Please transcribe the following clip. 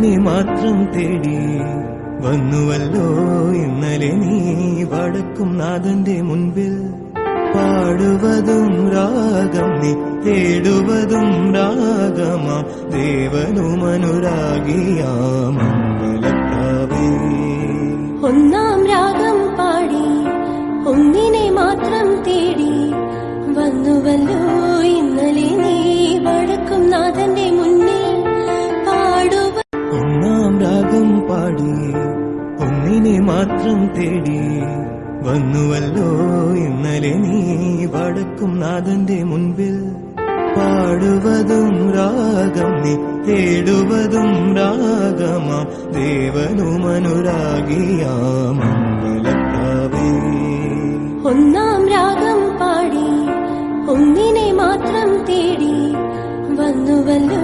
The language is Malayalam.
ഒന്നിനെ മാത്രം തേടി വന്നുവല്ലോ ഇന്നലെ നീ വടക്കും നാഥന്റെ മുൻപിൽ. പാടുവതും രാഗം നീ തേടുവതും രാഗമാ ദേവനുമനുരാഗിയാം മംഗളക്കാവേ. ഒന്നാം രാഗം പാടി ഒന്നിനെ മാത്രം തേടി വന്നുവല്ലോ ഇന്നലെ നീ വടക്കും നാഥന്റെ മുന്നിൽ. പാടുവ ഒന്നാം രാഗം പാടി ഒന്നിനെ മാത്രം തേടി വന്നുവല്ലോ ഇന്നലെ നീ വടക്കും നാഥന്റെ മുൻപിൽ. പാടുവതും രാഗം നീ തേടുവതും രാഗമാ ദേവനുമനുരാഗിയാം മംഗളക്കാവേ. ഒന്നാം രാഗം പാടി ഒന്നിനെ മാത്രം തേടി വന്നുവല്ലോ